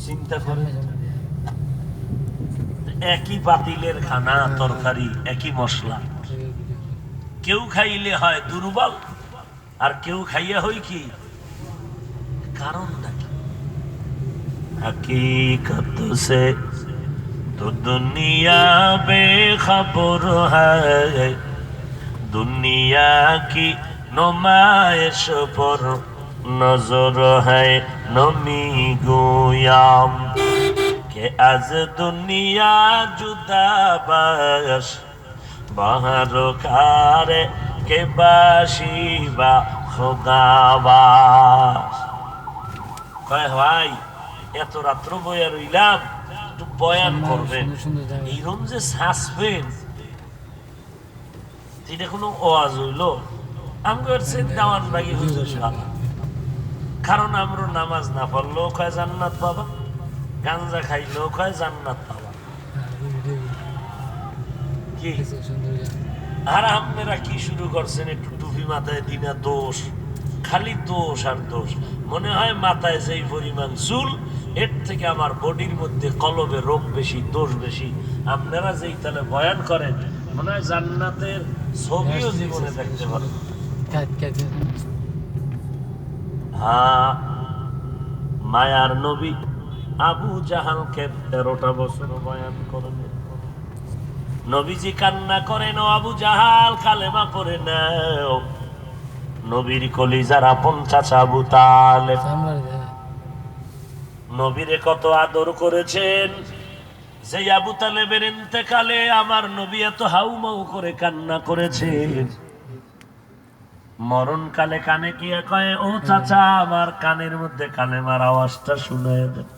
চিন্তা করে একই পাতিলের খানা তরকারি একই মশলা, কেউ খাইলে হয় দুর্বল আর কেউ খাইয়া হয় কি, কারণটা কি? हकीकत से तो दुनिया बेखबर है, दुनिया की नुमाइश पर नजर है नमी गोयाम के आज दुनिया जुदा बाश बाहर कारे के बाशिबा खुदाबाश। कहे भाई এত রাত্র বইয়া রইলাম, একটু বয়ান করবেন, এইরকম যে শাসবেন এটা কোনো ওয়াজ হইল? আমার দেওয়ান বাগি হুজুর ভালো, কারণ আমরা নামাজ না পড়লেও কয় জান্নাত পাবা, গাঞ্জা খাইলেও কয় জান্নাত পাবা। কি আর আপনারা কি শুরু করছেন? একটু টুপি মাথায় দিনা দোষ, খালি দোষ আর দোষ। মনে হয় মাথায় যেই পরিমাণ চুল, এর থেকে আমার বডির মধ্যে কলবে রোগ বেশি, দোষ বেশি। আপনারা যেই তাহলে বয়ান করেন, মনে হয় জান্নাতের ছবিও জীবনে দেখতে পারেন। হ্যাঁ, মায়ার নবী আবু জাহালকে 13টা বছর বয়ান করেন। নবীজি কান্না করেন, ও আবু জাহাল কালেমা পড়ে নাও। নবীর কলিজার আপন চাচা আবু তালেব নবীরে কত আদর করেছেন, যে আবু তালেবের ইন্তেকালে আমার নবী এত হাউমাউ করে কান্না করেছেন। মরণকালে কানে কি কয়, ও চাচা আমার কানের মধ্যে কালেমার আওয়াজটা শুনায় দেন।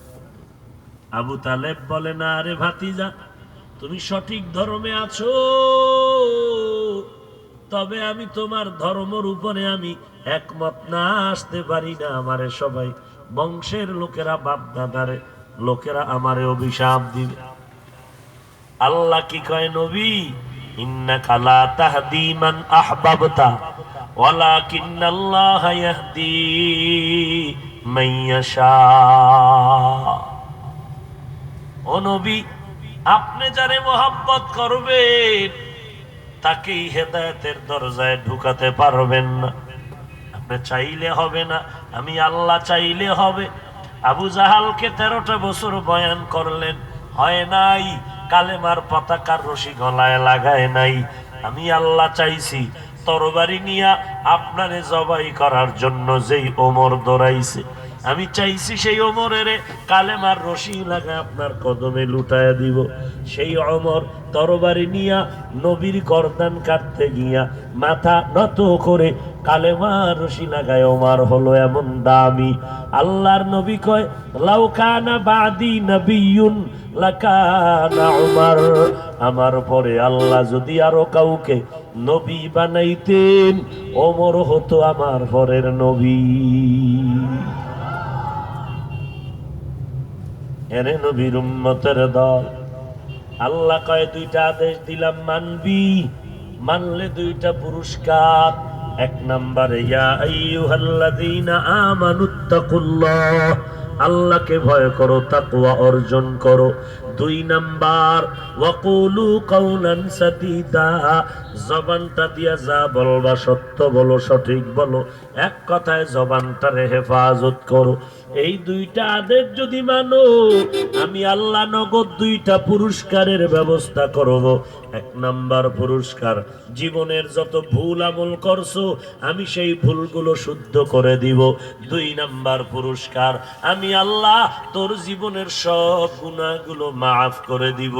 আবু তালেব বলে, না রে ভাতিজা, তুমি সঠিক ধর্মে আছো, তবে আমি তোমার ধর্মের উপরে আমি একমত না, আসতে পারি না। আমারে সবাই বংশের লোকেরা, বাপ দাদারে লোকেরা আমারে অভিশাপ দিবে। আল্লাহ কি কয়, নবী ইন্নাকা লা তাহদি মান আহবাবতা ওয়ালাকিন্নাল্লাহা ইয়াহদি মান ইয়াশা। ও নবী, আপনি যারে মোহাব্বত করবেন তাকেই হেদায়েতের দরজায় ঢুকাতে পারবেন না। আপনি চাইলে হবে না, আমি আল্লাহ চাইলে হবে। আবু জাহালকে 13টা বছর বয়ান করলেন, হয় নাই। কালেমার পতাকার রশি গলায় লাগায় নাই। আমি আল্লাহ চাইছি তরবারি নিয়া আপনারে জবাই করার জন্য যেই ওমর দৌড়াইছে, আমি চাইছি সেই ওমরের কালেমার রশি লাগা আপনার কদমে লুটায়া দিব। সেই ওমর তরবারি নিয়া নবীর গর্দান কাটতে গিয়া মাথা নত করে কালেমার রশি লাগায় ওমর হলো এমন দামি। আল্লাহর নবী কয়, লাউ কানা বাদি নবিয়্যুন লাকানা উমর। আমার পরে আল্লাহ যদি আরো কাউকে নবী বানাইতেন, ওমর হতো আমার পরের নবী। এরে নবীর উম্মতের দল, আল্লাহ কয়, 2টা আদেশ দিলাম, মানবি, মানলে 2টা পুরস্কার। 1 নম্বরে, ইয়া আইয়ুহাল্লাযীনা আমানুত্তাকুল্লাহ, আল্লাহকে ভয় করো, তাকওয়া অর্জন করো। 2 নাম্বার, ওয়াকুলু কাওলান সাদীদা, জবানটা দিয়া যা বলবা সত্য বলো, সঠিক বলো, এক কথায় জবানটারে হেফাজত করো। এই 2টা আদেশ যদি মানো, আমি আল্লাহ নগদ 2টা পুরস্কারের ব্যবস্থা করব। 1 নাম্বার পুরস্কার, জীবনের যত ভুল আমল করছো আমি সেই ভুলগুলো শুদ্ধ করে দিব। 2 নাম্বার পুরস্কার, আমি আল্লাহ তোর জীবনের সব গুনাহগুলো মাফ করে দিব।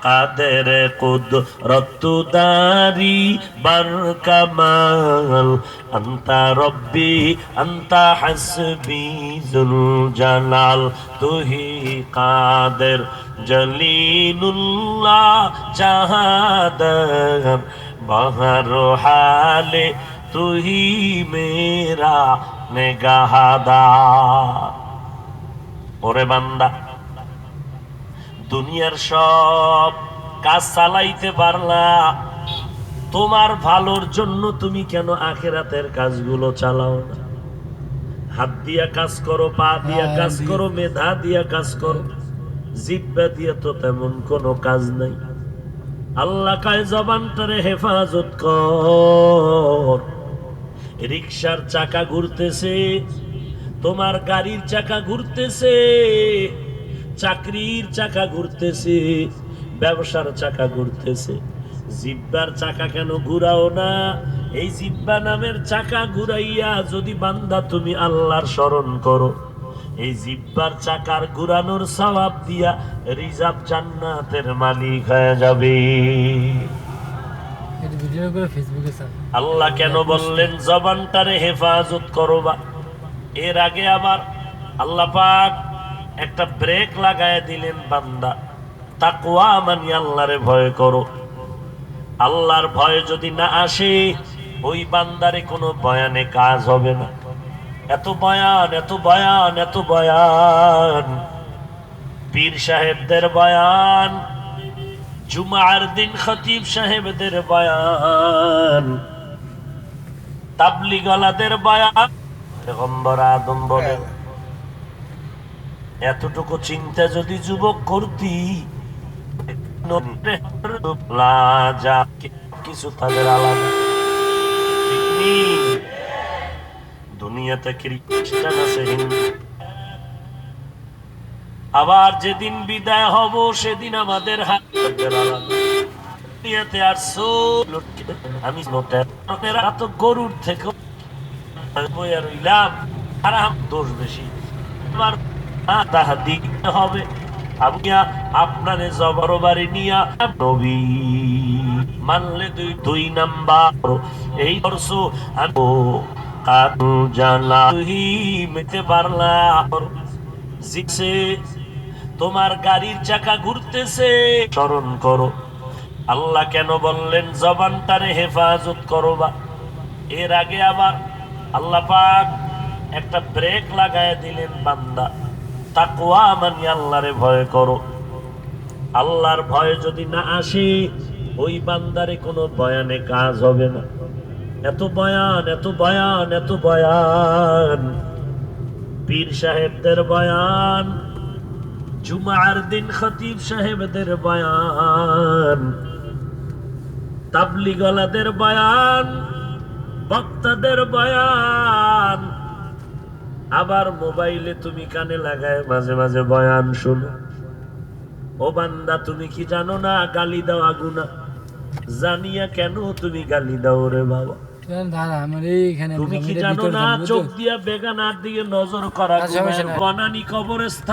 কাদের কুদরতু দারি বার কামাল, আনতা রব্বি আনতা হাসবি যুল জালাল, তুহি কাদের জলিলুল্লাহ জাহাদার, বাহর হালে তুহি মেরা নেগাহাদার। ওরে বান্দা, দুনিয়ার সব কাজ চালাইতে পারলা, তোমার ভালোর জন্য তুমি কেন আখিরাতের কাজগুলো চালাও না? হাত দিয়া কাজ করো, পা দিয়া কাজ করো, মেধা দিয়া কাজ করো, জিহ্বা দিয়ে তো তেমন কোনো কাজ নাই। আল্লাহ কয় জবানটারে হেফাজত কর। রিকশার চাকা ঘুরতেছে, তোমার গাড়ির চাকা ঘুরতেছে, চাকরির চাকা ঘুরতেছে, ব্যবসার চাকা ঘুরতেছে, জিহ্বার চাকা কেন ঘুরাও না? এই জিহ্বা নামের চাকা ঘুরাইয়া যদি বান্দা তুমি আল্লাহর স্মরণ করো, এই জিহ্বার চাকার ঘুরানোর সওয়াব দিয়া রিজার্ভ জান্নাতের মালিক হয়ে যাবে। আল্লাহ কেন বললেন জবানটারে হেফাজত করবা? এর আগে আবার আল্লাহ পাক একটা ব্রেক লাগায় দিলেন, বান্দা তাকওয়া মানে আল্লাহরে ভয় করো। আল্লাহর ভয় যদি না আসে, ওই বান্দারে কোনো বয়ানে কাজ হবে না। এত বয়ান, এত বয়ান, এত বয়ান, পীর সাহেবদের বয়ান, জুমার দিন খতিব সাহেবদের বয়ান, তাবলিগওয়ালাদের বয়ান, পয়গম্বর আদম বলেন। এতটুকু চিন্তা যদি যুবক করতি, কিছু তাদের আলাদা। দুনিয়াতে খ্রিস্টান আছে, হিন্দু। আবার যেদিন বিদায় হব সেদিন আমাদের হাত আলাদা। দুনিয়াতে আর আমি তো গরুর থেকে রইলাম, আর দোষ বেশি আমার তাহা দিতে হবে। আপনারে জবরবারি নিয়া নবী মানলে দুই নাম্বার এই বর্ষ মেতে পারলাম। তোমার গাড়ির চাকা ঘুরতেছে, স্মরণ করো। আল্লাহ কেন বললেন জবানটারে হেফাজত করবা? এর আগে আবার আল্লাহ পাক একটা ব্রেক লাগায় দিলেন, বান্দা তাকওয়া মানে আল্লাহরে ভয় করো। আল্লাহর ভয় যদি না আসে, ওই বান্দারে কোনো বয়ানে কাজ হবে না। এত বয়ান, এত বয়ান, এত বয়ান, পীর সাহেবদের বয়ান, জুমার দিন খতিব সাহেবদের বয়ান, তাবলিগওয়ালাদের বয়ান, বক্তাদের বয়ান। আবার মোবাইলে তুমি কানে লাগায় মাঝে মাঝে বয়ান শুনো। ও বান্দা, তুমি কি জানো না গালি দেওয়া গুনাহ? জানিয়া কেন তুমি গালি দাও রে বাবা? তুমি কি জানো না চোখ দিয়া বেগানার দিকে নজর করা গুনাহ? বানানি কবরস্থান